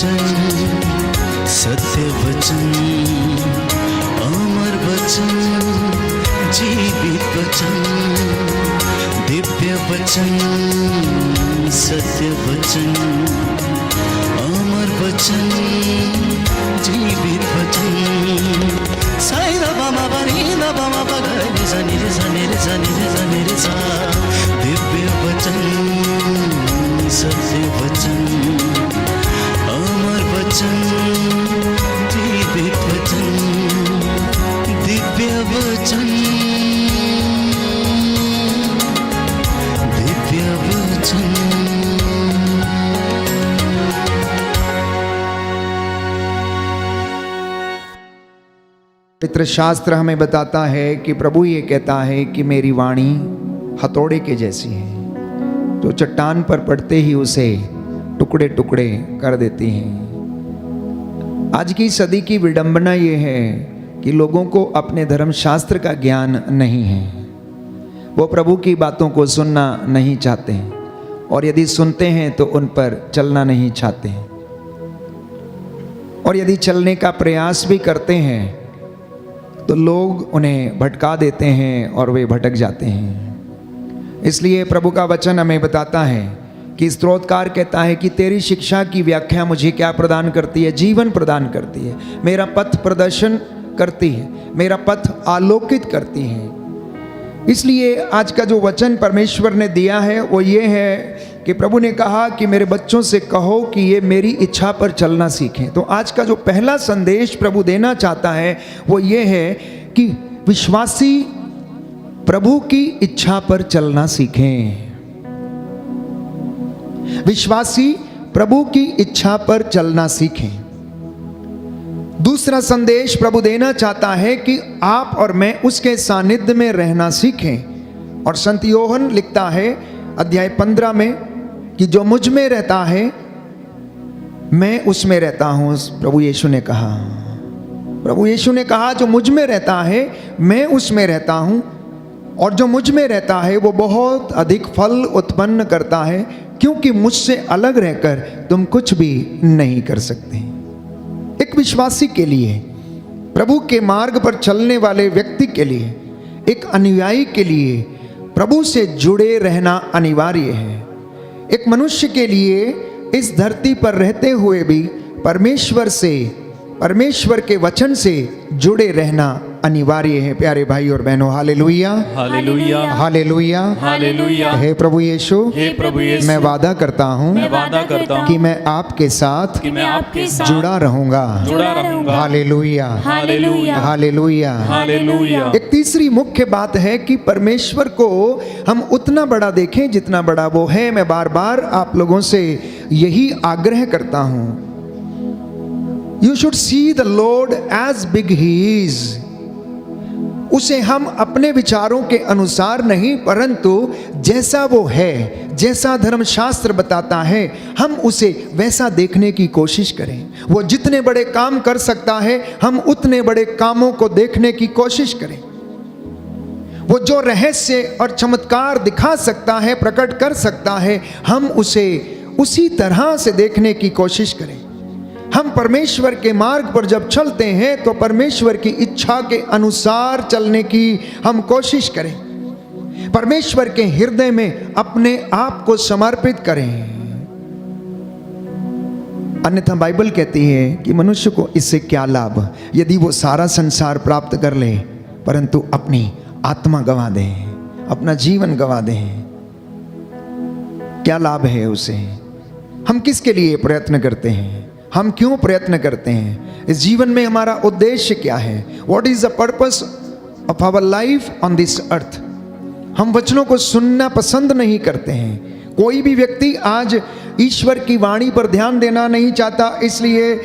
वचन, सत्य वचन, अमर वचन, जीवित वचन, दिव्य वचन, सत्य वचन, अमर वचन, जीवित वचन। साई बाबा बाबा रे बाबा बाबा रे सा रे सा रे सा रे सा रे सा। दिव्य वचन, सत्य वचन, अमर वचन, जीवित वचन, दिव्य वचन, दिव्य वचन। पवित्र शास्त्र हमें बताता है कि प्रभु ये कहता है कि मेरी वाणी हथौड़े के जैसी है, जो चट्टान पर पड़ते ही उसे टुकड़े टुकड़े कर देती हैं। आज की सदी की विडंबना ये है कि लोगों को अपने धर्म शास्त्र का ज्ञान नहीं है। वो प्रभु की बातों को सुनना नहीं चाहते हैं, और यदि सुनते हैं तो उन पर चलना नहीं चाहते हैं, और यदि चलने का प्रयास भी करते हैं तो लोग उन्हें भटका देते हैं और वे भटक जाते हैं। इसलिए प्रभु का वचन हमें बताता है कि स्तोत्रकार कहता है कि तेरी शिक्षा की व्याख्या मुझे क्या प्रदान करती है? जीवन प्रदान करती है, मेरा पथ प्रदर्शन करती है, मेरा पथ आलोकित करती है। इसलिए आज का जो वचन परमेश्वर ने दिया है वो ये है कि प्रभु ने कहा कि मेरे बच्चों से कहो कि ये मेरी इच्छा पर चलना सीखें। तो आज का जो पहला संदेश प्रभु देना चाहता है वो ये है कि विश्वासी प्रभु की इच्छा पर चलना सीखें। विश्वासी प्रभु की इच्छा पर चलना सीखें। दूसरा संदेश प्रभु देना चाहता है कि आप और मैं उसके सानिध्य में रहना सीखें। और संत योहन लिखता है अध्याय 15 में कि जो मुझ में रहता है मैं उसमें रहता हूं। प्रभु यीशु ने कहा जो मुझ में रहता है मैं उसमें रहता हूं, और जो मुझ में रहता है वो बहुत अधिक फल उत्पन्न करता है, क्योंकि मुझसे अलग रहकर तुम कुछ भी नहीं कर सकते। एक विश्वासी के लिए, प्रभु के मार्ग पर चलने वाले व्यक्ति के लिए, एक अनुयायी के लिए प्रभु से जुड़े रहना अनिवार्य है। एक मनुष्य के लिए इस धरती पर रहते हुए भी परमेश्वर के वचन से जुड़े रहना अनिवार्य है। प्यारे भाई और बहनों, हालेलुया, हालेलुया, हालेलुया, हालेलुया। हे प्रभु यीशु, मैं वादा करता हूँ कि मैं आपके साथ जुड़ा रहूंगा। Hallelujah, hallelujah, hallelujah, hallelujah. एक तीसरी मुख्य बात है कि परमेश्वर को हम उतना बड़ा देखें जितना बड़ा वो है। मैं बार बार आप लोगों से यही आग्रह करता हूं, you should see the lord as big he is. उसे हम अपने विचारों के अनुसार नहीं, परंतु जैसा वो है, जैसा धर्मशास्त्र बताता है, हम उसे वैसा देखने की कोशिश करें। वो जितने बड़े काम कर सकता है हम उतने बड़े कामों को देखने की कोशिश करें। वो जो रहस्य और चमत्कार दिखा सकता है, प्रकट कर सकता है, हम उसे उसी तरह से देखने की कोशिश करें। हम परमेश्वर के मार्ग पर जब चलते हैं तो परमेश्वर की इच्छा के अनुसार चलने की हम कोशिश करें। परमेश्वर के हृदय में अपने आप को समर्पित करें। अन्यथा बाइबल कहती है कि मनुष्य को इससे क्या लाभ यदि वो सारा संसार प्राप्त कर ले परंतु अपनी आत्मा गंवा दे, अपना जीवन गंवा दे। क्या लाभ है उसे? हम किसके लिए प्रयत्न करते हैं? हम क्यों प्रयत्न करते हैं? इस जीवन में हमारा उद्देश्य क्या है? What is the purpose of our life on this earth? हम वचनों को सुनना पसंद नहीं करते हैं। कोई भी व्यक्ति आज ईश्वर की वाणी पर ध्यान देना नहीं चाहता, इसलिए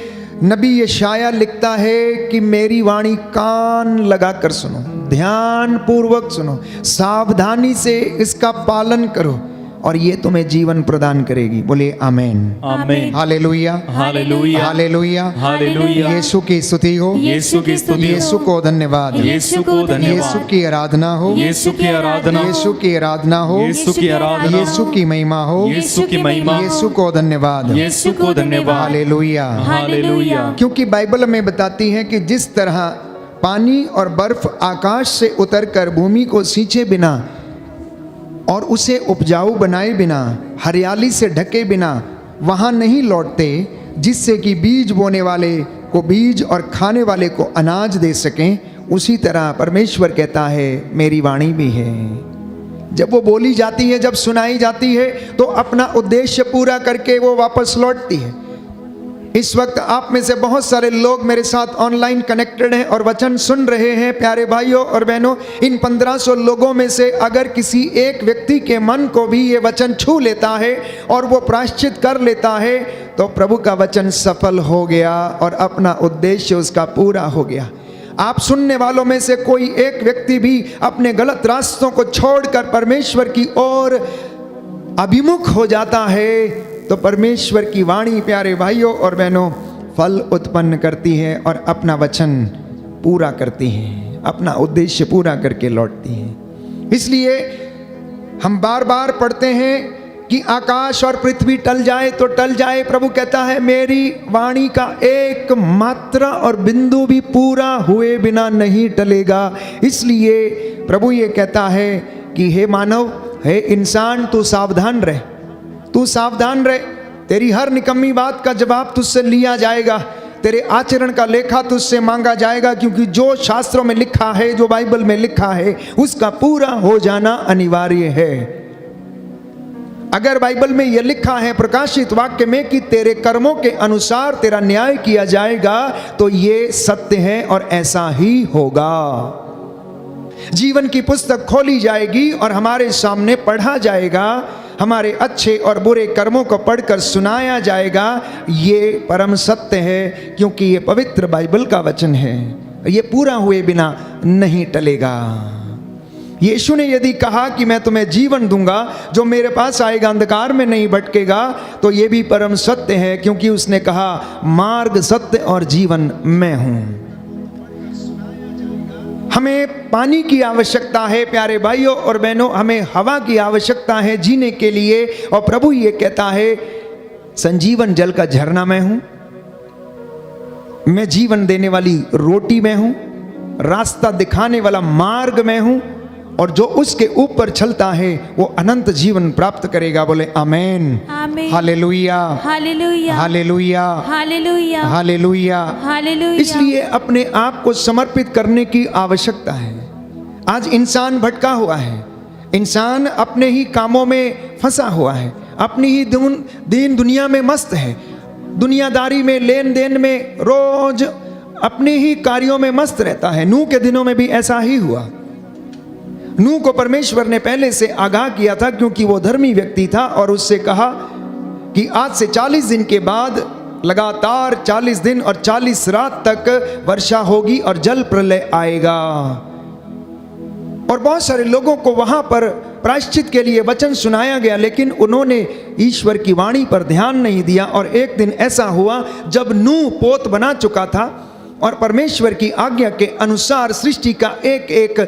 नबी यशाया लिखता है कि मेरी वाणी कान लगाकर सुनो, ध्यान पूर्वक सुनो, सावधानी से इसका पालन करो। और ये तुम्हें जीवन प्रदान करेगी। बोले आमेन। आमेन। हालेलुया, हालेलुया। Hallelujah, hallelujah. यीशु की स्तुति हो, यीशु की स्तुति हो। यीशु को धन्यवाद, यीशु को यीशु धन्यवाद। की आराधना हो, यीशु की आराधना। यीशु की आराधना हो, यीशु की आराधना। यीशु की महिमा हो, यीशु की महिमा। यीशु को धन्यवाद, यीशु को धन्यवाद। हालेलुया। हालेलुया। क्योंकि बाइबल में बताती है कि जिस तरह पानी और बर्फ आकाश से उतरकर भूमि को सींचे बिना और उसे उपजाऊ बनाए बिना, हरियाली से ढके बिना वहाँ नहीं लौटते, जिससे कि बीज बोने वाले को बीज और खाने वाले को अनाज दे सकें, उसी तरह परमेश्वर कहता है मेरी वाणी भी है। जब वो बोली जाती है, जब सुनाई जाती है, तो अपना उद्देश्य पूरा करके वो वापस लौटती है। इस वक्त आप में से बहुत सारे लोग मेरे साथ ऑनलाइन कनेक्टेड हैं और वचन सुन रहे हैं। प्यारे भाइयों और बहनों, इन 1500 लोगों में से अगर किसी एक व्यक्ति के मन को भी ये वचन छू लेता है और वो प्रायश्चित कर लेता है, तो प्रभु का वचन सफल हो गया और अपना उद्देश्य उसका पूरा हो गया। आप सुनने वालों में से कोई एक व्यक्ति भी अपने गलत रास्तों को छोड़कर परमेश्वर की ओर अभिमुख हो जाता है, तो परमेश्वर की वाणी प्यारे भाइयों और बहनों फल उत्पन्न करती है और अपना वचन पूरा करती है, अपना उद्देश्य पूरा करके लौटती है। इसलिए हम बार बार पढ़ते हैं कि आकाश और पृथ्वी टल जाए तो टल जाए, प्रभु कहता है मेरी वाणी का एक मात्रा और बिंदु भी पूरा हुए बिना नहीं टलेगा। इसलिए प्रभु ये कहता है कि हे मानव, हे इंसान, तू सावधान रह, तू सावधान रह। तेरी हर निकम्मी बात का जवाब तुझसे लिया जाएगा, तेरे आचरण का लेखा तुझसे मांगा जाएगा, क्योंकि जो शास्त्रों में लिखा है, जो बाइबल में लिखा है, उसका पूरा हो जाना अनिवार्य है। अगर बाइबल में यह लिखा है प्रकाशित वाक्य में कि तेरे कर्मों के अनुसार तेरा न्याय किया जाएगा, तो ये सत्य है और ऐसा ही होगा। जीवन की पुस्तक खोली जाएगी और हमारे सामने पढ़ा जाएगा, हमारे अच्छे और बुरे कर्मों को पढ़कर सुनाया जाएगा। ये परम सत्य है, क्योंकि ये पवित्र बाइबल का वचन है, ये पूरा हुए बिना नहीं टलेगा। यीशु ने यदि कहा कि मैं तुम्हें जीवन दूंगा, जो मेरे पास आएगा अंधकार में नहीं भटकेगा, तो ये भी परम सत्य है, क्योंकि उसने कहा मार्ग, सत्य और जीवन मैं हूं। हमें पानी की आवश्यकता है प्यारे भाइयों और बहनों, हमें हवा की आवश्यकता है जीने के लिए, और प्रभु ये कहता है संजीवन जल का झरना मैं हूं, मैं जीवन देने वाली रोटी मैं हूं, रास्ता दिखाने वाला मार्ग मैं हूं, और जो उसके ऊपर चलता है वो अनंत जीवन प्राप्त करेगा। बोले आमेन, आमेन। हालेलुया, हालेलुया। Hallelujah, hallelujah. हालेलुया। हालेलुया। इसलिए अपने आप को समर्पित करने की आवश्यकता है। आज इंसान भटका हुआ है, इंसान अपने ही कामों में फंसा हुआ है, अपनी ही दीन दुनिया में मस्त है, दुनियादारी में, लेन देन में, रोज अपने ही कार्यों में मस्त रहता है। नूह के दिनों में भी ऐसा ही हुआ। नूह को परमेश्वर ने पहले से आगाह किया था, क्योंकि वो धर्मी व्यक्ति था, और उससे कहा कि आज से 40 दिन के बाद लगातार 40 दिन और 40 रात तक वर्षा होगी और जल प्रलय आएगा। और बहुत सारे लोगों को वहां पर प्रायश्चित के लिए वचन सुनाया गया, लेकिन उन्होंने ईश्वर की वाणी पर ध्यान नहीं दिया। और एक दिन ऐसा हुआ जब नूह पोत बना चुका था और परमेश्वर की आज्ञा के अनुसार सृष्टि का एक एक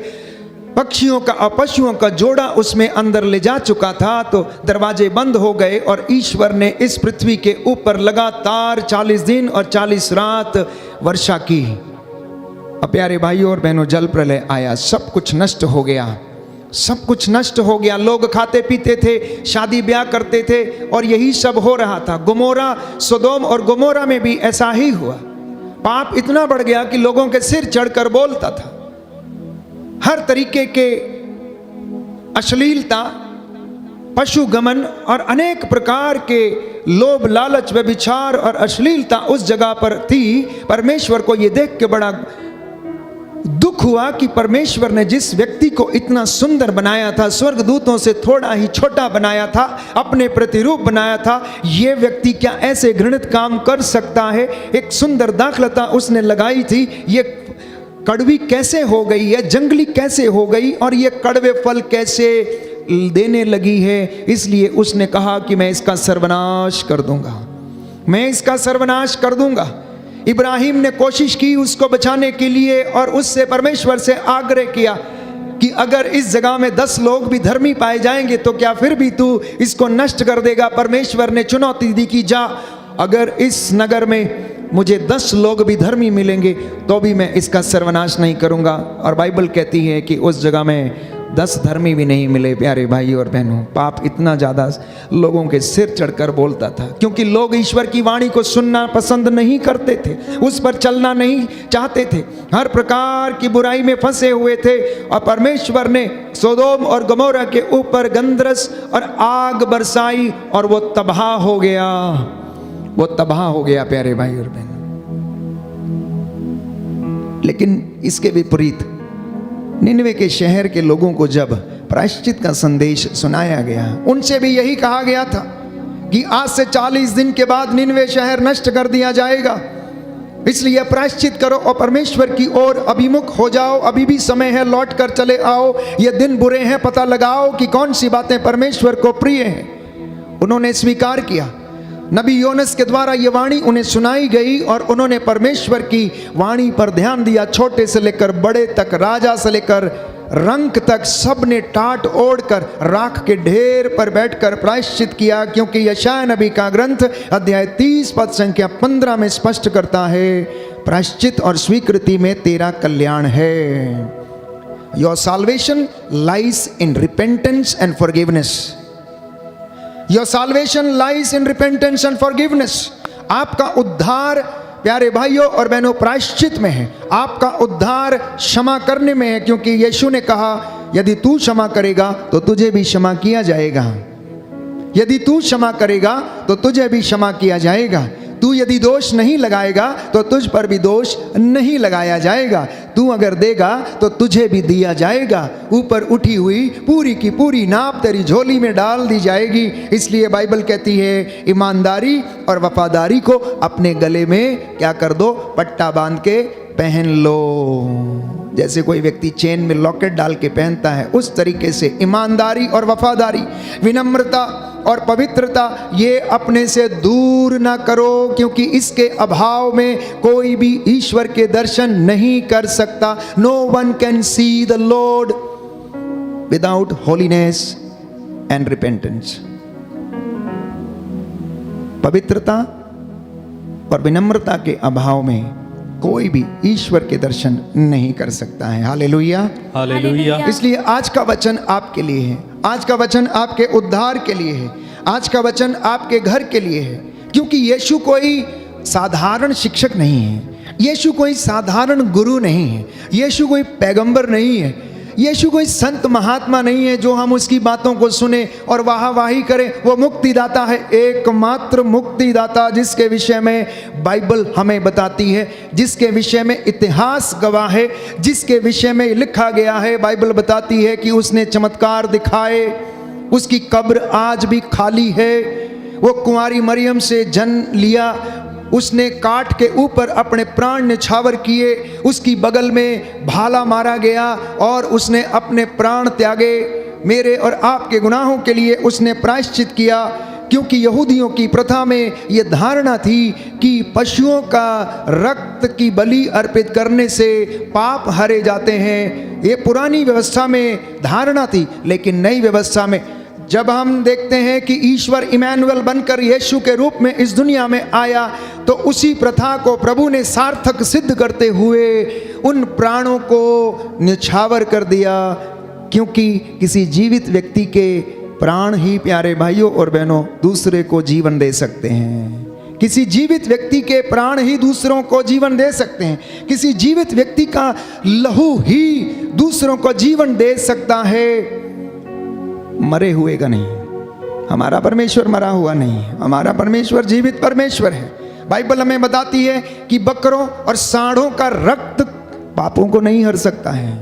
पक्षियों का और पशुओं का जोड़ा उसमें अंदर ले जा चुका था, तो दरवाजे बंद हो गए और ईश्वर ने इस पृथ्वी के ऊपर लगातार 40 दिन और 40 रात वर्षा की। अब प्यारे भाइयों और बहनों, जल प्रलय आया, सब कुछ नष्ट हो गया, सब कुछ नष्ट हो गया। लोग खाते पीते थे, शादी ब्याह करते थे, और यही सब हो रहा था। गोमोरा, सोदोम और गोमोरा में भी ऐसा ही हुआ। पाप इतना बढ़ गया कि लोगों के सिर चढ़कर बोलता था। हर तरीके के अश्लीलता, पशुगमन और अनेक प्रकार के लोभ, लालच, व्यभिचार और अश्लीलता उस जगह पर थी। परमेश्वर को यह देख के बड़ा दुख हुआ कि परमेश्वर ने जिस व्यक्ति को इतना सुंदर बनाया था, स्वर्गदूतों से थोड़ा ही छोटा बनाया था, अपने प्रतिरूप बनाया था, ये व्यक्ति क्या ऐसे घृणित काम कर सकता है। एक सुंदर दाखलता उसने लगाई थी, ये कड़वी कैसे हो गई है, जंगली कैसे हो गई, और ये कड़वे फल कैसे देने लगी है, इसलिए उसने कहा कि मैं इसका सर्वनाश कर दूंगा, मैं इसका सर्वनाश कर दूंगा। इब्राहिम ने कोशिश की उसको बचाने के लिए और उससे परमेश्वर से आग्रह किया कि अगर इस जगह में 10 लोग भी धर्मी पाए जाएंगे तो क्या फिर भी तू इसको नष्ट कर देगा? परमेश्वर ने चुनौती दी कि जा, अगर इस नगर में मुझे 10 लोग भी धर्मी मिलेंगे तो भी मैं इसका सर्वनाश नहीं करूंगा। और बाइबल कहती है कि उस जगह में 10 धर्मी भी नहीं मिले। प्यारे भाई और बहनों, पाप इतना ज़्यादा लोगों के सिर चढ़कर बोलता था, क्योंकि लोग ईश्वर की वाणी को सुनना पसंद नहीं करते थे, उस पर चलना नहीं चाहते थे, हर प्रकार की बुराई में फंसे हुए थे। और परमेश्वर ने सोदोम और गमोरा के ऊपर गंधरस और आग बरसाई और वो तबाह हो गया, वो तबाह हो गया प्यारे भाई और बहन। लेकिन इसके विपरीत निनवे के शहर के लोगों को जब प्रायश्चित का संदेश सुनाया गया, उनसे भी यही कहा गया था कि आज से 40 दिन के बाद निनवे शहर नष्ट कर दिया जाएगा, इसलिए प्रायश्चित करो और परमेश्वर की ओर अभिमुख हो जाओ, अभी भी समय है, लौट कर चले आओ, ये दिन बुरे हैं, पता लगाओ कि कौन सी बातें परमेश्वर को प्रिय हैं। उन्होंने स्वीकार किया, नबी योनस के द्वारा ये वाणी उन्हें सुनाई गई और उन्होंने परमेश्वर की वाणी पर ध्यान दिया। छोटे से लेकर बड़े तक, राजा से लेकर रंक तक, सब ने टाट ओढ़कर राख के ढेर पर बैठकर प्रायश्चित किया, क्योंकि यशायाह नबी का ग्रंथ अध्याय 30 पद संख्या 15 में स्पष्ट करता है, प्रायश्चित और स्वीकृति में तेरा कल्याण है। Your salvation lies in repentance and forgiveness. Your salvation lies in repentance and forgiveness. आपका उद्धार प्यारे भाइयों और बहनों प्रायश्चित में है, आपका उद्धार क्षमा करने में है, क्योंकि यीशु ने कहा यदि तू क्षमा करेगा तो तुझे भी क्षमा किया जाएगा, यदि तू क्षमा करेगा तो तुझे भी क्षमा किया जाएगा, तू यदि दोष नहीं लगाएगा तो तुझ पर भी दोष नहीं लगाया जाएगा, तू अगर देगा तो तुझे भी दिया जाएगा, ऊपर उठी हुई पूरी की पूरी नाप तेरी झोली में डाल दी जाएगी। इसलिए बाइबल कहती है ईमानदारी और वफादारी को अपने गले में क्या कर दो, पट्टा बांध के पहन लो। जैसे कोई व्यक्ति चेन में लॉकेट डाल के पहनता है, उस तरीके से ईमानदारी और वफादारी, विनम्रता और पवित्रता ये अपने से दूर ना करो, क्योंकि इसके अभाव में कोई भी ईश्वर के दर्शन नहीं कर सकता। No one can see the lord without holiness and repentance. पवित्रता और विनम्रता के अभाव में कोई भी ईश्वर के दर्शन नहीं कर सकता है। हालेलुया, हालेलुया। इसलिए आज का वचन आपके लिए है, आज का वचन आपके उद्धार के लिए है, आज का वचन आपके घर के लिए है, क्योंकि यीशु कोई साधारण शिक्षक नहीं है, यीशु कोई साधारण गुरु नहीं है, यीशु कोई पैगंबर नहीं है, यीशु कोई संत महात्मा नहीं है जो हम उसकी बातों को सुने और वाहवाही करें। वो मुक्तिदाता है, एकमात्र मुक्तिदाता, जिसके विषय में बाइबल हमें बताती है, जिसके विषय में इतिहास गवाह है, जिसके विषय में लिखा गया है। बाइबल बताती है कि उसने चमत्कार दिखाए, उसकी कब्र आज भी खाली है, वो कुंवारी मरियम से जन्म लिया, उसने काठ के ऊपर अपने प्राण न्यौछावर किए, उसकी बगल में भाला मारा गया और उसने अपने प्राण त्यागे। मेरे और आपके गुनाहों के लिए उसने प्रायश्चित किया, क्योंकि यहूदियों की प्रथा में ये धारणा थी कि पशुओं का रक्त की बलि अर्पित करने से पाप हरे जाते हैं। ये पुरानी व्यवस्था में धारणा थी, लेकिन नई व्यवस्था में जब हम देखते हैं कि ईश्वर इमैनुअल बनकर यीशु के रूप में इस दुनिया में आया, तो उसी प्रथा को प्रभु ने सार्थक सिद्ध करते हुए उन प्राणों को न्यौछावर कर दिया, क्योंकि किसी जीवित व्यक्ति के प्राण ही प्यारे भाइयों और बहनों दूसरे को जीवन दे सकते हैं। किसी जीवित व्यक्ति के प्राण ही दूसरों को जीवन दे सकते हैं, किसी जीवित व्यक्ति का लहू ही दूसरों को जीवन दे सकता है, मरे हुए का नहीं। हमारा परमेश्वर मरा हुआ नहीं है, हमारा परमेश्वर जीवित परमेश्वर है। बाइबल हमें बताती है कि बकरों और सांडों का रक्त पापों को नहीं हर सकता है,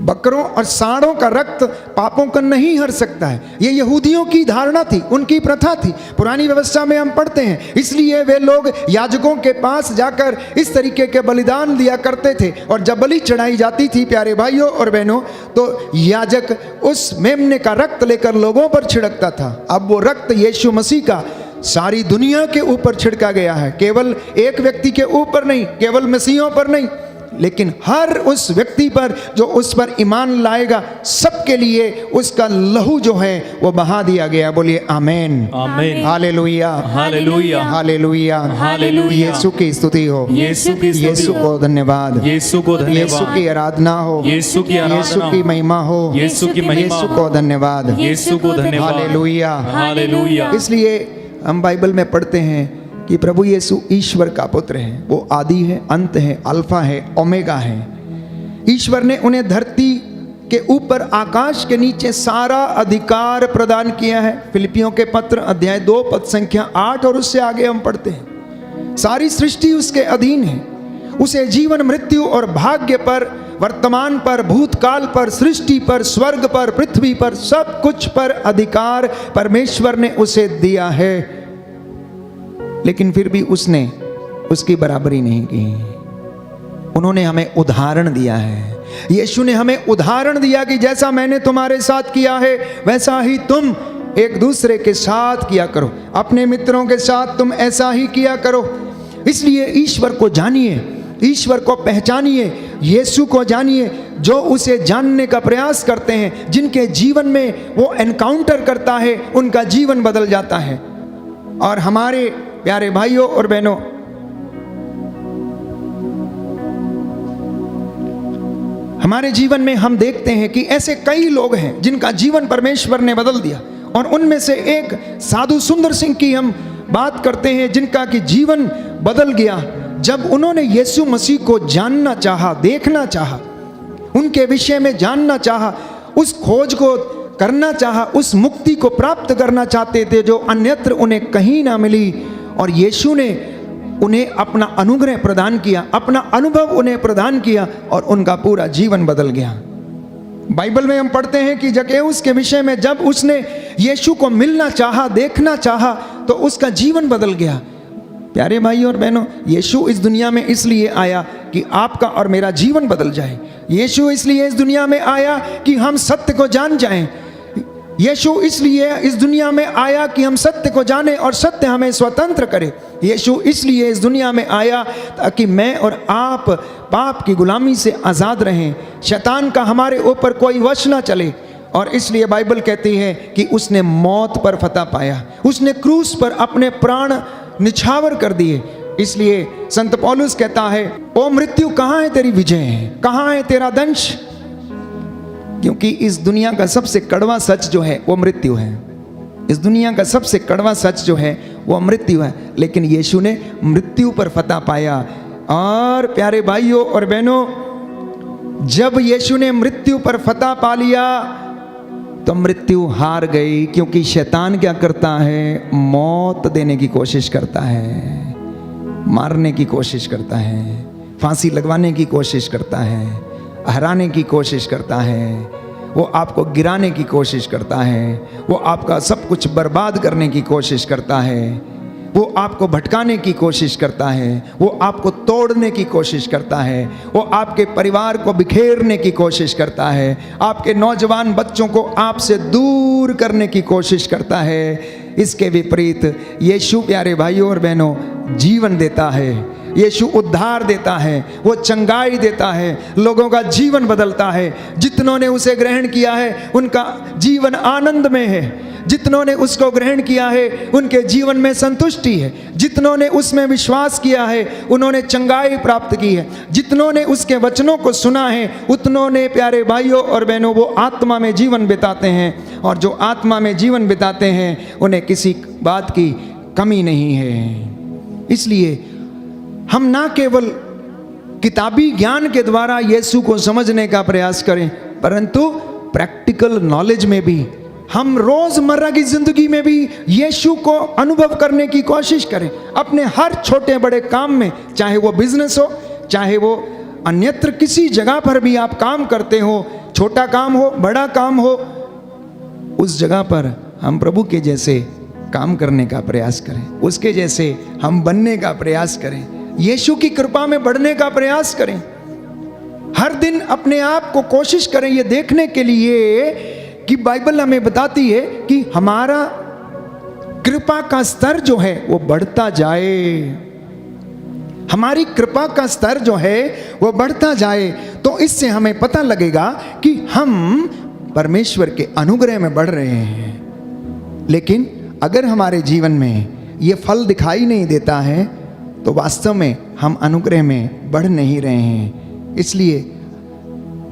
बकरों और सांडों का रक्त पापों को नहीं हर सकता है। ये यहूदियों की धारणा थी, उनकी प्रथा थी। पुरानी व्यवस्था में हम पढ़ते हैं, इसलिए वे लोग याजकों के पास जाकर इस तरीके के बलिदान दिया करते थे। और जब बलि चढ़ाई जाती थी प्यारे भाइयों और बहनों, तो याजक उस मेमने का रक्त लेकर लोगों पर छिड़कता था। अब वो रक्त यीशु मसीह का सारी दुनिया के ऊपर छिड़का गया है, केवल एक व्यक्ति के ऊपर नहीं, केवल मसीहों पर नहीं, लेकिन हर उस व्यक्ति पर जो उस पर ईमान लाएगा, सबके लिए उसका लहू जो है वो बहा दिया गया। बोलिए आमेन, आमेन, हालेलुया, हालेलुया, हालेलुया, हालेलुया। यीशु की स्तुति हो, यीशु की स्तुति यीशु हो, को धन्यवाद, यीशु को यीशु धन्यवाद, की आराधना हो, यीशु की आराधना यीशु हो, की महिमा हो, यीशु की महिमा यीशु हो, को धन्यवाद, यीशु को धन्यवाद, हालेलुया, हालेलुया। इसलिए हम बाइबल में पढ़ते हैं कि प्रभु यीशु ईश्वर का पुत्र है। वो आदि है, अंत है, अल्फा है, ओमेगा है। ईश्वर ने उन्हें धरती के ऊपर, आकाश के नीचे सारा अधिकार प्रदान किया है। फिलिपियों के पत्र अध्याय 2 पद संख्या 8 और उससे आगे हम पढ़ते हैं, सारी सृष्टि उसके अधीन है। उसे जीवन, मृत्यु और भाग्य पर, वर्तमान पर, भूतकाल पर, सृष्टि पर, स्वर्ग पर, पृथ्वी पर, सब कुछ पर अधिकार परमेश्वर ने उसे दिया है। लेकिन फिर भी उसने उसकी बराबरी नहीं की। उन्होंने हमें उदाहरण दिया है। यीशु ने हमें उदाहरण दिया कि जैसा मैंने तुम्हारे साथ किया है वैसा ही तुम एक दूसरे के साथ किया करो, अपने मित्रों के साथ तुम ऐसा ही किया करो। इसलिए ईश्वर को जानिए, ईश्वर को पहचानिए, यीशु को जानिए। जो उसे जानने का प्रयास करते हैं, जिनके जीवन में वो एनकाउंटर करता है, उनका जीवन बदल जाता है। और हमारे प्यारे भाइयों और बहनों, हमारे जीवन में हम देखते हैं कि ऐसे कई लोग हैं जिनका जीवन परमेश्वर ने बदल दिया। और उनमें से एक साधु सुंदर सिंह की हम बात करते हैं, जिनका कि जीवन बदल गया जब उन्होंने यीशु मसीह को जानना चाहा, देखना चाहा, उनके विषय में जानना चाहा, उस खोज को करना चाहा, उस मुक्ति को प्राप्त करना चाहते थे जो अन्यत्र उन्हें कहीं ना मिली। और यीशु ने उन्हें अपना अनुग्रह प्रदान किया, अपना अनुभव उन्हें प्रदान किया और उनका पूरा जीवन बदल गया। बाइबल में हम पढ़ते हैं कि जक्कैउस के विषय में जब उसने यीशु को मिलना चाहा, देखना चाहा, तो उसका जीवन बदल गया। प्यारे भाइयों और बहनों, यीशु इस दुनिया में इसलिए आया कि आपका और मेरा जीवन बदल जाए। यीशु इसलिए इस दुनिया में आया कि हम सत्य को जान जाएं। यीशु इसलिए इस दुनिया में आया कि हम सत्य को जानें और सत्य हमें स्वतंत्र करे। यीशु इसलिए इस दुनिया में आया ताकि मैं और आप पाप की गुलामी से आज़ाद रहें, शैतान का हमारे ऊपर कोई वश ना चले। और इसलिए बाइबल कहती है कि उसने मौत पर फतह पाया, उसने क्रूस पर अपने प्राण निछावर कर दिए। इसलिए संत पौलुस कहता है, ओ मृत्यु कहाँ है तेरी विजय, कहाँ है तेरा दंश? क्योंकि इस दुनिया का सबसे कड़वा सच जो है वो मृत्यु है। इस दुनिया का सबसे कड़वा सच जो है वो मृत्यु है। लेकिन यीशु ने मृत्यु पर फतह पाया। और प्यारे भाइयों और बहनों, जब यीशु ने मृत्यु पर फतह पा लिया तो मृत्यु हार गई। क्योंकि शैतान क्या करता है? मौत देने की कोशिश करता है, मारने की कोशिश करता है, फांसी लगवाने की कोशिश करता है, हराने की कोशिश करता है, वो आपको गिराने की कोशिश करता है, वो आपका सब कुछ बर्बाद करने की कोशिश करता है, वो आपको भटकाने की कोशिश करता है, वो आपको तोड़ने की कोशिश करता है, वो आपके परिवार को बिखेरने की कोशिश करता है, आपके नौजवान बच्चों को आपसे दूर करने की कोशिश करता है। इसके विपरीत यीशु प्यारे भाइयों और बहनों जीवन देता है, यीशु उद्धार देता है, वो चंगाई देता है, लोगों का जीवन बदलता है। जितनों ने उसे ग्रहण किया है उनका जीवन आनंद में है, जितनों ने उसको ग्रहण किया है उनके जीवन में संतुष्टि है, जितनों ने उसमें विश्वास किया है उन्होंने चंगाई प्राप्त की है, जितनों ने उसके वचनों को सुना है उतनों ने प्यारे भाइयों और बहनों वो आत्मा में जीवन बिताते हैं। और जो आत्मा में जीवन बिताते हैं उन्हें किसी बात की कमी नहीं है। इसलिए हम ना केवल किताबी ज्ञान के द्वारा यीशु को समझने का प्रयास करें, परंतु प्रैक्टिकल नॉलेज में भी हम रोजमर्रा की जिंदगी में भी यीशु को अनुभव करने की कोशिश करें। अपने हर छोटे बड़े काम में, चाहे वो बिजनेस हो, चाहे वो अन्यत्र किसी जगह पर भी आप काम करते हो, छोटा काम हो बड़ा काम हो, उस जगह पर हम प्रभु के जैसे काम करने का प्रयास करें, उसके जैसे हम बनने का प्रयास करें, यीशु की कृपा में बढ़ने का प्रयास करें। हर दिन अपने आप को कोशिश करें ये देखने के लिए कि बाइबल हमें बताती है कि हमारा कृपा का स्तर जो है वो बढ़ता जाए, हमारी कृपा का स्तर जो है वो बढ़ता जाए। तो इससे हमें पता लगेगा कि हम परमेश्वर के अनुग्रह में बढ़ रहे हैं। लेकिन अगर हमारे जीवन में ये फल दिखाई नहीं देता है तो वास्तव में हम अनुग्रह में बढ़ नहीं रहे हैं। इसलिए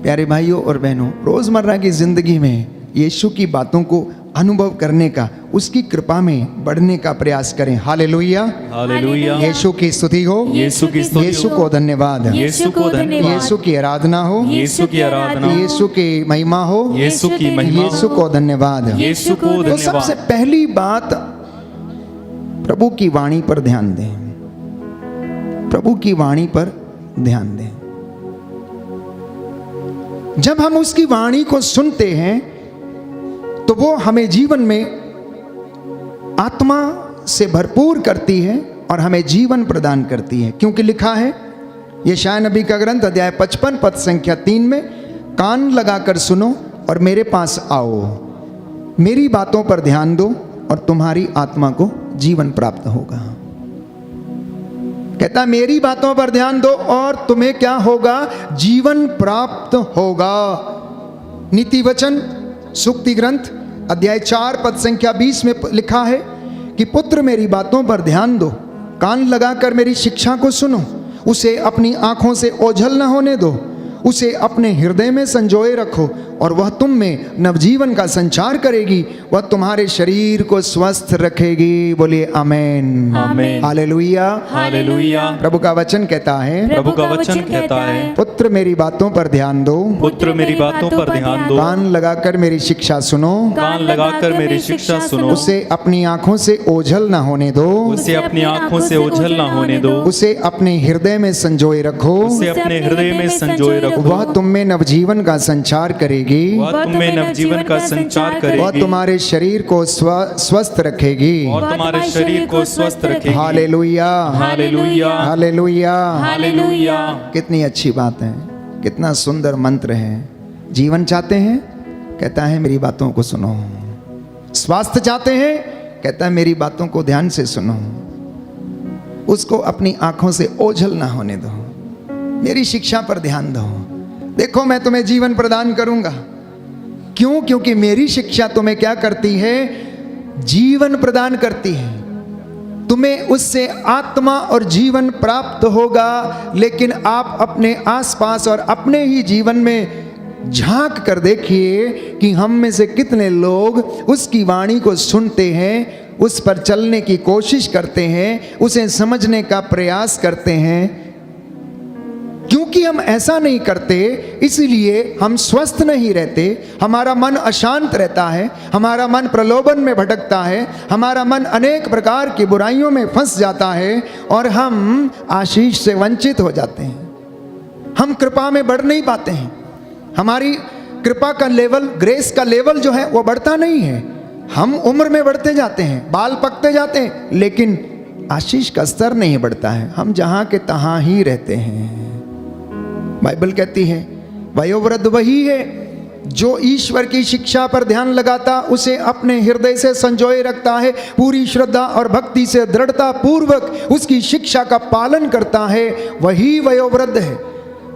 प्यारे भाइयों और बहनों, रोज़मर्रा की ज़िंदगी में यीशु की बातों को अनुभव करने का, उसकी कृपा में बढ़ने का प्रयास करें। Hallelujah, hallelujah. यीशु की स्तुति हो, यीशु की स्तुति यीशु हो। को धन्यवाद, यीशु को धन्यवाद। यीशु की आराधना हो, यीशु की आराधना हो। यीशु की महिमा हो, यीशु की महिमा यीशु को धन्यवाद। यीशु को तो सबसे धन्यवाद। पहली बात, प्रभु की वाणी पर ध्यान दें, प्रभु की वाणी पर ध्यान दें। जब हम उसकी वाणी को सुनते हैं तो वो हमें जीवन में आत्मा से भरपूर करती है और हमें जीवन प्रदान करती है। क्योंकि लिखा है यशायाह नबी का ग्रंथ अध्याय 55 पद संख्या 3 में, कान लगाकर सुनो और मेरे पास आओ, मेरी बातों पर ध्यान दो और तुम्हारी आत्मा को जीवन प्राप्त होगा। कहता मेरी बातों पर ध्यान दो और तुम्हें क्या होगा? जीवन प्राप्त होगा। नीति वचन सूक्ति ग्रंथ अध्याय 4 पद संख्या 20 में लिखा है कि पुत्र मेरी बातों पर ध्यान दो, कान लगाकर मेरी शिक्षा को सुनो, उसे अपनी आंखों से ओझल न होने दो, उसे अपने हृदय में संजोए रखो और वह तुम में नवजीवन का संचार करेगी, वह तुम्हारे शरीर को स्वस्थ रखेगी। बोलिए आमेन, आमेन। हालेलुया, हालेलुया। प्रभु का वचन कहता है, प्रभु का वचन कहता है, पुत्र मेरी बातों पर ध्यान दो, पुत्र मेरी बातों पर ध्यान दो, कान लगाकर मेरी शिक्षा सुनो, कान लगाकर मेरी शिक्षा सुनो, उसे अपनी आंखों से ओझल न होने दो, उसे अपनी आंखों से ओझल ना होने दो, उसे अपने हृदय में संजोए रखो, उसे अपने हृदय में संजोए रखो। वह तुम में नवजीवन का संचार करेगी, वह तुम में नवजीवन का संचार वह करेगी, तुम्हारे शरीर को स्वस्थ रखेगी। और तुम्हारे शरीर को स्वस्थ रखेगी। Hallelujah, hallelujah, hallelujah. हालेलुया। कितनी अच्छी बात है, कितना सुंदर मंत्र है। जीवन चाहते हैं, कहता है मेरी बातों को सुनो। स्वास्थ्य चाहते हैं, कहता है मेरी बातों को ध्यान से सुनो, उसको अपनी आंखों से ओझल ना होने दो, मेरी शिक्षा पर ध्यान दो। देखो मैं तुम्हें जीवन प्रदान करूंगा। क्यों? क्योंकि मेरी शिक्षा तुम्हें क्या करती है? जीवन प्रदान करती है। तुम्हें उससे आत्मा और जीवन प्राप्त होगा। लेकिन आप अपने आसपास और अपने ही जीवन में झांक कर देखिए कि हम में से कितने लोग उसकी वाणी को सुनते हैं, उस पर चलने की कोशिश करते हैं, उसे समझने का प्रयास करते हैं। क्योंकि हम ऐसा नहीं करते, इसलिए हम स्वस्थ नहीं रहते, हमारा मन अशांत रहता है, हमारा मन प्रलोभन में भटकता है, हमारा मन अनेक प्रकार की बुराइयों में फंस जाता है और हम आशीष से वंचित हो जाते हैं। हम कृपा में बढ़ नहीं पाते हैं। हमारी कृपा का लेवल, ग्रेस का लेवल जो है वो बढ़ता नहीं है। हम उम्र में बढ़ते जाते हैं, बाल पकते जाते हैं, लेकिन आशीष का स्तर नहीं बढ़ता है। हम जहाँ के तहाँ ही रहते हैं। बाइबल कहती है वयोवृद्ध वही है जो ईश्वर की शिक्षा पर ध्यान लगाता, उसे अपने हृदय से संजोए रखता है, पूरी श्रद्धा और भक्ति से दृढ़ता पूर्वक उसकी शिक्षा का पालन करता है, वही वयोवृद्ध है,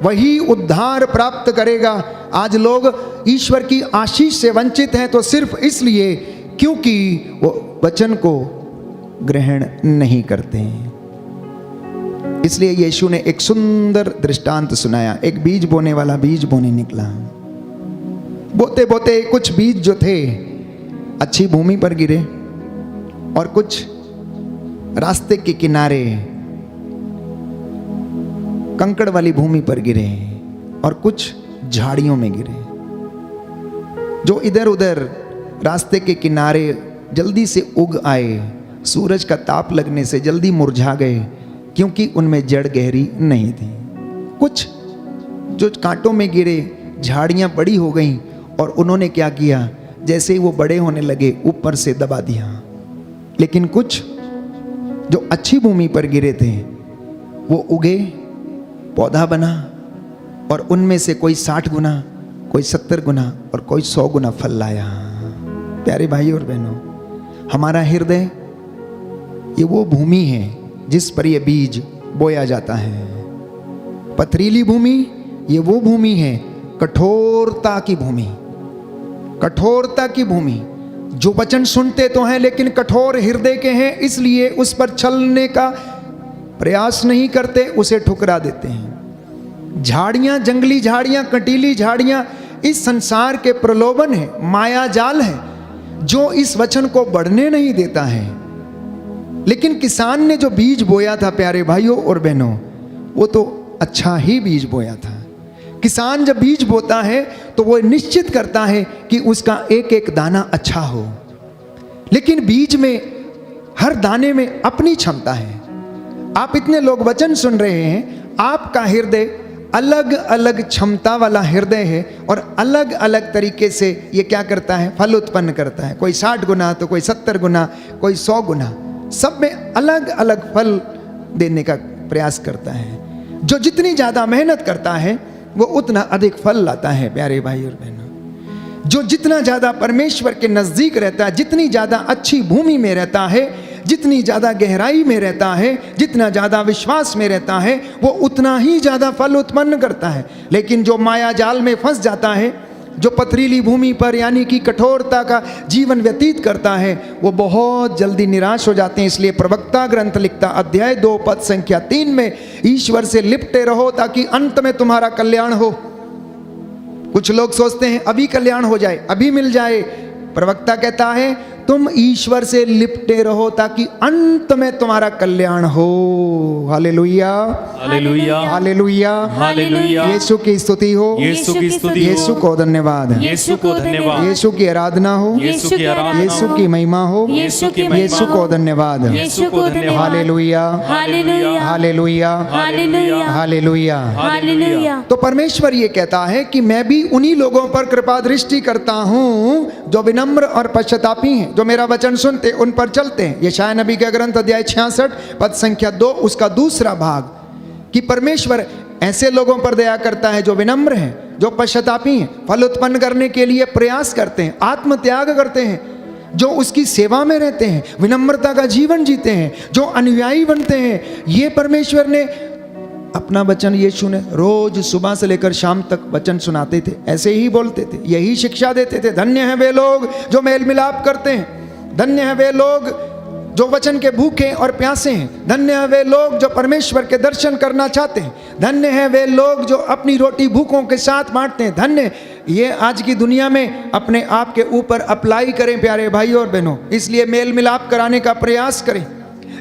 वही उद्धार प्राप्त करेगा। आज लोग ईश्वर की आशीष से वंचित हैं तो सिर्फ इसलिए क्योंकि वो वचन को ग्रहण नहीं करते हैं। इसलिए यीशु ने एक सुंदर दृष्टांत सुनाया। एक बीज बोने वाला बीज बोने निकला। बोते बोते कुछ बीज जो थे अच्छी भूमि पर गिरे और कुछ रास्ते के किनारे कंकड़ वाली भूमि पर गिरे और कुछ झाड़ियों में गिरे। जो इधर उधर रास्ते के किनारे जल्दी से उग आए, सूरज का ताप लगने से जल्दी मुरझा गए, क्योंकि उनमें जड़ गहरी नहीं थी। कुछ जो कांटों में गिरे, झाड़ियाँ बड़ी हो गईं और उन्होंने क्या किया, जैसे ही वो बड़े होने लगे ऊपर से दबा दिया। लेकिन कुछ जो अच्छी भूमि पर गिरे थे वो उगे, पौधा बना, और उनमें से कोई 60 गुना, कोई 70 गुना और कोई 100 गुना फल लाया। प्यारे भाई और बहनों, हमारा हृदय ये वो भूमि है जिस पर ये बीज बोया जाता है। पथरीली भूमि ये वो भूमि है, कठोरता की भूमि, कठोरता की भूमि। जो वचन सुनते तो हैं लेकिन कठोर हृदय के हैं, इसलिए उस पर चलने का प्रयास नहीं करते, उसे ठुकरा देते हैं। झाड़ियां, जंगली झाड़ियां, कटीली झाड़ियां इस संसार के प्रलोभन है, माया जाल है जो इस वचन को बढ़ने नहीं देता है। लेकिन किसान ने जो बीज बोया था प्यारे भाइयों और बहनों, वो तो अच्छा ही बीज बोया था। किसान जब बीज बोता है तो वो निश्चित करता है कि उसका एक एक दाना अच्छा हो, लेकिन बीज में, हर दाने में अपनी क्षमता है। आप इतने लोग वचन सुन रहे हैं, आपका हृदय अलग अलग क्षमता वाला हृदय है और अलग अलग तरीके से ये क्या करता है, फल उत्पन्न करता है। कोई 60 गुना तो कोई 70 गुना, कोई 100 गुना, सब में अलग अलग फल देने का प्रयास करता है। जो जितनी ज़्यादा मेहनत करता है वो उतना अधिक फल लाता है। प्यारे भाई और बहनों, जो जितना ज़्यादा परमेश्वर के नज़दीक रहता है, जितनी ज़्यादा अच्छी भूमि में रहता है, जितनी ज़्यादा गहराई में रहता है, जितना ज़्यादा विश्वास में रहता है, वो उतना ही ज़्यादा फल उत्पन्न करता है। लेकिन जो माया जाल में फंस जाता है, जो पथरीली भूमि पर यानी कि कठोरता का जीवन व्यतीत करता है, वो बहुत जल्दी निराश हो जाते हैं। इसलिए प्रवक्ता ग्रंथ लिखता, अध्याय 2 पद संख्या 3 में, ईश्वर से लिपटे रहो ताकि अंत में तुम्हारा कल्याण हो। कुछ लोग सोचते हैं अभी कल्याण हो जाए, अभी मिल जाए। प्रवक्ता कहता है तुम ईश्वर से लिपटे रहो ताकि अंत में तुम्हारा कल्याण हो। Hallelujah, hallelujah, hallelujah, hallelujah. यीशु की स्तुति हो, यीशु की स्तुति हो, यीशु को धन्यवाद, यीशु को धन्यवाद, यीशु की आराधना हो, यीशु की आराधना, यीशु की महिमा हो, यीशु की महिमा यीशु को धन्यवाद। यीशु को धन्यवाद। Hallelujah, hallelujah, hallelujah, hallelujah, hallelujah. Hallelujah. तो परमेश्वर ये कहता है कि मैं भी उन्हीं लोगों पर कृपा दृष्टि करता हूं जो विनम्र और पश्चातापी हैं, जो मेरा वचन सुनते उन पर चलते हैं। यशायाह नबी का ग्रंथ अध्याय 66 पद संख्या 2 उसका दूसरा भाग, कि परमेश्वर ऐसे लोगों पर दया करता है जो विनम्र हैं, जो पश्चातापी हैं, फल उत्पन्न करने के लिए प्रयास करते हैं, आत्मत्याग करते हैं, जो उसकी सेवा में रहते हैं, विनम्रता का जीवन जीते हैं, जो अनुयायी बनते हैं। ये परमेश्वर ने अपना वचन, यीशु ने रोज सुबह से लेकर शाम तक वचन सुनाते थे, ऐसे ही बोलते थे, यही शिक्षा देते थे। धन्य हैं वे लोग जो मेल मिलाप करते हैं, धन्य हैं वे लोग जो वचन के भूखे और प्यासे हैं, धन्य हैं वे लोग जो परमेश्वर के दर्शन करना चाहते हैं, धन्य हैं वे लोग जो अपनी रोटी भूखों के साथ बांटते हैं। धन्य ये आज की दुनिया में अपने आप के ऊपर अप्लाई करें प्यारे भाई और बहनों। इसलिए मेल मिलाप कराने का प्रयास करें,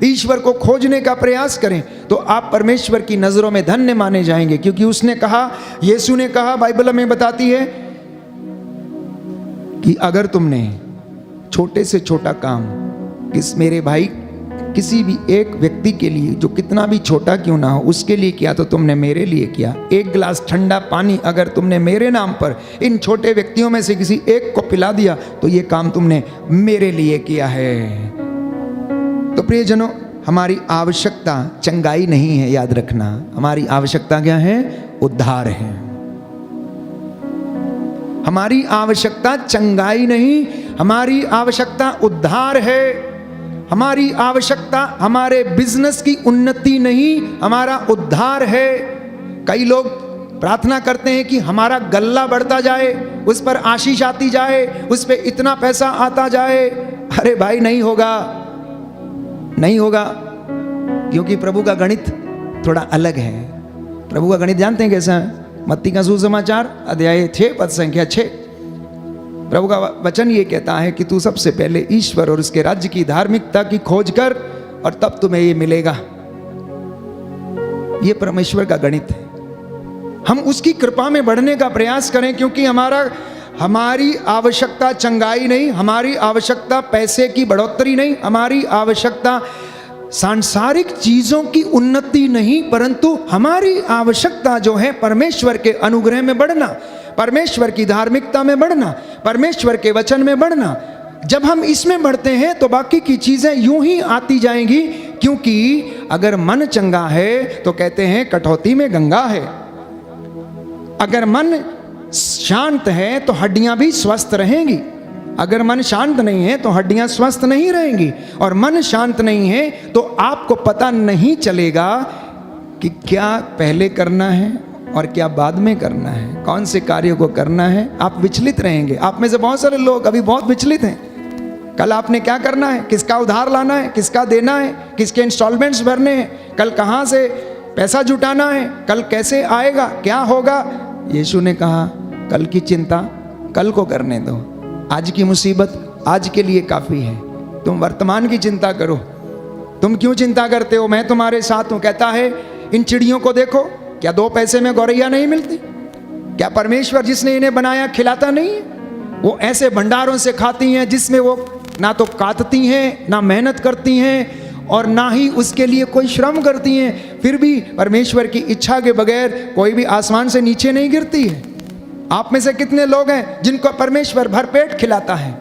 ईश्वर को खोजने का प्रयास करें, तो आप परमेश्वर की नज़रों में धन्य माने जाएंगे। क्योंकि उसने कहा, यीशु ने कहा, बाइबल में बताती है कि अगर तुमने छोटे से छोटा काम मेरे भाई किसी भी एक व्यक्ति के लिए, जो कितना भी छोटा क्यों ना हो, उसके लिए किया तो तुमने मेरे लिए किया। एक गिलास ठंडा पानी अगर तुमने मेरे नाम पर इन छोटे व्यक्तियों में से किसी एक को पिला दिया तो ये काम तुमने मेरे लिए किया है। तो प्रियजनों, हमारी आवश्यकता चंगाई नहीं है, याद रखना। हमारी आवश्यकता क्या है? उद्धार है। हमारी आवश्यकता चंगाई नहीं, हमारी आवश्यकता उद्धार है। हमारी आवश्यकता हमारे बिजनेस की उन्नति नहीं, हमारा उद्धार है। कई लोग प्रार्थना करते हैं कि हमारा गल्ला बढ़ता जाए, उस पर आशीष आती जाए, उस पर इतना पैसा आता जाए। अरे भाई, नहीं होगा, नहीं होगा, क्योंकि प्रभु का गणित थोड़ा अलग है। प्रभु का गणित जानते हैं कैसा है? मत्ती का सुसमाचार अध्याय 6 पद संख्या 6, प्रभु का वचन ये कहता है कि तू सबसे पहले ईश्वर और उसके राज्य की धार्मिकता की खोज कर और तब तुम्हें ये मिलेगा। ये परमेश्वर का गणित है। हम उसकी कृपा में बढ़ने का प्रयास करें, क्योंकि हमारी आवश्यकता चंगाई नहीं, हमारी आवश्यकता पैसे की बढ़ोतरी नहीं, हमारी आवश्यकता सांसारिक चीजों की उन्नति नहीं, परंतु हमारी आवश्यकता जो है परमेश्वर के अनुग्रह में बढ़ना, परमेश्वर की धार्मिकता में बढ़ना, परमेश्वर के वचन में बढ़ना। जब हम इसमें बढ़ते हैं तो बाकी की चीजें यूं ही आती जाएंगी, क्योंकि अगर मन चंगा है तो कहते हैं कटौती में गंगा है। अगर मन शांत है तो हड्डियां भी स्वस्थ रहेंगी, अगर मन शांत नहीं है तो हड्डियां स्वस्थ नहीं रहेंगी। और मन शांत नहीं है तो आपको पता नहीं चलेगा कि क्या पहले करना है और क्या बाद में करना है, कौन से कार्य को करना है। आप विचलित रहेंगे। आप में से बहुत सारे लोग अभी बहुत विचलित हैं। कल आपने क्या करना है, किसका उधार लाना है, किसका देना है, किसके इंस्टॉलमेंट्स भरने हैं, कल कहाँ से पैसा जुटाना है, कल कैसे आएगा, क्या होगा। यीशु ने कहा कल की चिंता कल को करने दो, आज की मुसीबत आज के लिए काफ़ी है, तुम वर्तमान की चिंता करो। तुम क्यों चिंता करते हो, मैं तुम्हारे साथ हूँ। कहता है इन चिड़ियों को देखो, क्या 2 पैसे में गौरैया नहीं मिलती? क्या परमेश्वर जिसने इन्हें बनाया खिलाता नहीं है? वो ऐसे भंडारों से खाती हैं जिसमें वो ना तो काटती हैं, ना मेहनत करती हैं, और ना ही उसके लिए कोई श्रम करती हैं। फिर भी परमेश्वर की इच्छा के बगैर कोई भी आसमान से नीचे नहीं गिरती है। आप में से कितने लोग हैं जिनको परमेश्वर भरपेट खिलाता है?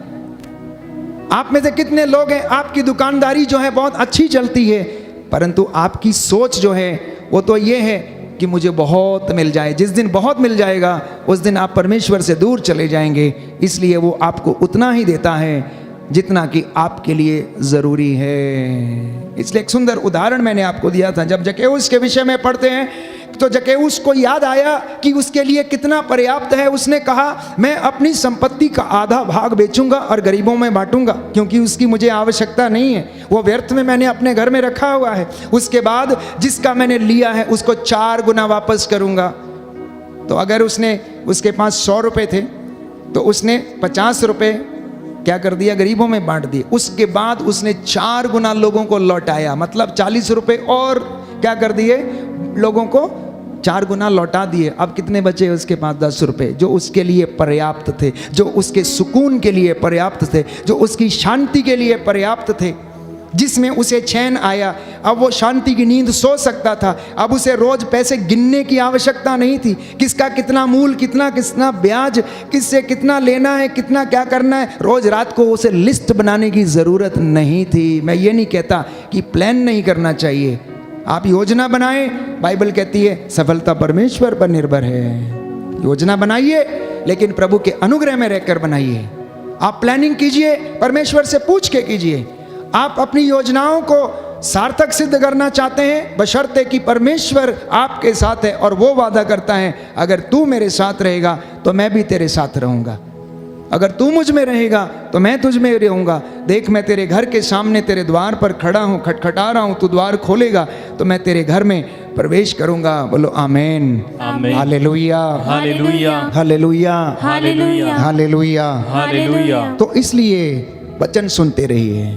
आप में से कितने लोग हैं, आपकी दुकानदारी जो है बहुत अच्छी चलती है, परंतु आपकी सोच जो है वो तो ये है कि मुझे बहुत मिल जाए। जिस दिन बहुत मिल जाएगा उस दिन आप परमेश्वर से दूर चले जाएंगे। इसलिए वो आपको उतना ही देता है जितना कि आपके लिए ज़रूरी है। इसलिए एक सुंदर उदाहरण मैंने आपको दिया था। जब जक्कैउस के विषय में पढ़ते हैं तो जक्कैउस को याद आया कि उसके लिए कितना पर्याप्त है। उसने कहा मैं अपनी संपत्ति का आधा भाग बेचूंगा और गरीबों में बांटूंगा, क्योंकि उसकी मुझे आवश्यकता नहीं है, वो व्यर्थ में मैंने अपने घर में रखा हुआ है। उसके बाद जिसका मैंने लिया है उसको 4 गुना वापस करूंगा। तो अगर उसके पास 100 रुपये थे तो उसने 50 रुपये क्या कर दिया, गरीबों में बांट दिए। उसके बाद उसने 4 गुना लोगों को लौटाया, मतलब 40 रुपये और क्या कर दिए, लोगों को 4 गुना लौटा दिए। अब कितने बचे उसके पास? 10 रुपये, जो उसके लिए पर्याप्त थे, जो उसके सुकून के लिए पर्याप्त थे, जो उसकी शांति के लिए पर्याप्त थे, जिसमें उसे चैन आया। अब वो शांति की नींद सो सकता था। अब उसे रोज पैसे गिनने की आवश्यकता नहीं थी, किसका कितना मूल, कितना कितना ब्याज, किससे कितना लेना है, कितना क्या करना है। रोज रात को उसे लिस्ट बनाने की ज़रूरत नहीं थी। मैं ये नहीं कहता कि प्लान नहीं करना चाहिए, आप योजना बनाएं। बाइबल कहती है सफलता परमेश्वर पर निर्भर है। योजना बनाइए, लेकिन प्रभु के अनुग्रह में रहकर बनाइए। आप प्लानिंग कीजिए, परमेश्वर से पूछ के कीजिए। आप अपनी योजनाओं को सार्थक सिद्ध करना चाहते हैं, बशर्ते कि परमेश्वर आपके साथ है और वो वादा करता है अगर तू मेरे साथ रहेगा तो मैं भी तेरे साथ रहूँगा, अगर तू मुझ में रहेगा तो मैं तुझ में रहूँगा। देख मैं तेरे घर के सामने तेरे द्वार पर खड़ा हूँ, खटखटा रहा हूँ, तू द्वार खोलेगा तो मैं तेरे घर में प्रवेश करूँगा। बोलो आमीन, hallelujah, hallelujah, hallelujah, hallelujah, hallelujah, hallelujah. तो इसलिए वचन सुनते रहिए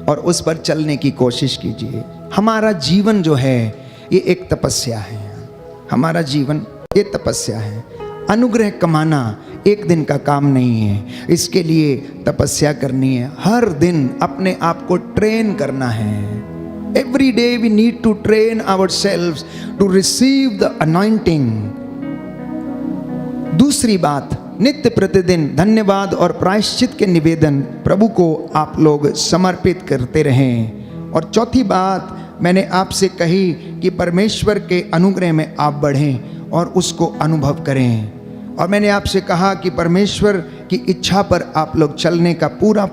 और उस पर चलने की कोशिश कीजिए। हमारा जीवन जो है ये एक तपस्या है। हमारा जीवन ये तपस्या है। अनुग्रह कमाना एक दिन का काम नहीं है, इसके लिए तपस्या करनी है। हर दिन अपने आप को ट्रेन करना है। Every day we need to train ourselves to receive the anointing. दूसरी बात, नित्य प्रतिदिन धन्यवाद और प्रायश्चित के निवेदन प्रभु को आप लोग समर्पित करते रहें। और चौथी बात मैंने आपसे कही कि परमेश्वर के अनुग्रह में आप बढ़ें और उसको अनुभव करें। और मैंने आपसे कहा कि परमेश्वर की इच्छा पर आप लोग चलने का पूरा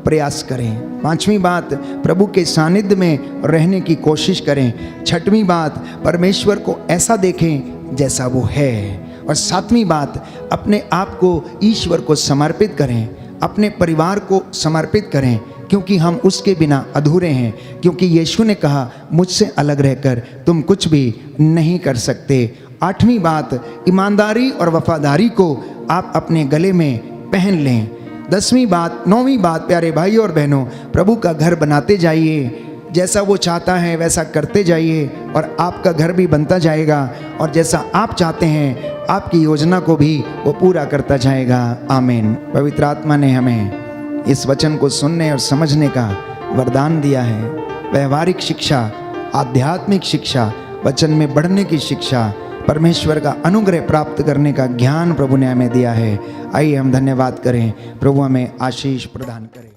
प्रयास करें। 5वीं बात, प्रभु के सानिध्य में रहने की कोशिश करें। 6वीं बात, परमेश्वर को ऐसा देखें जैसा वो है। और 7वीं बात, अपने आप को ईश्वर को समर्पित करें, अपने परिवार को समर्पित करें, क्योंकि हम उसके बिना अधूरे हैं। क्योंकि यीशु ने कहा मुझसे अलग रहकर तुम कुछ भी नहीं कर सकते। 8वीं बात, ईमानदारी और वफादारी को आप अपने गले में पहन लें। 10वीं बात, 9वीं बात, प्यारे भाई और बहनों, प्रभु का घर बनाते जाइए। जैसा वो चाहता है वैसा करते जाइए और आपका घर भी बनता जाएगा। और जैसा आप चाहते हैं आपकी योजना को भी वो पूरा करता जाएगा। आमीन। पवित्र आत्मा ने हमें इस वचन को सुनने और समझने का वरदान दिया है। व्यवहारिक शिक्षा, आध्यात्मिक शिक्षा, वचन में बढ़ने की शिक्षा, परमेश्वर का अनुग्रह प्राप्त करने का ज्ञान प्रभु ने हमें दिया है। आइए हम धन्यवाद करें, प्रभु हमें आशीष प्रदान करें।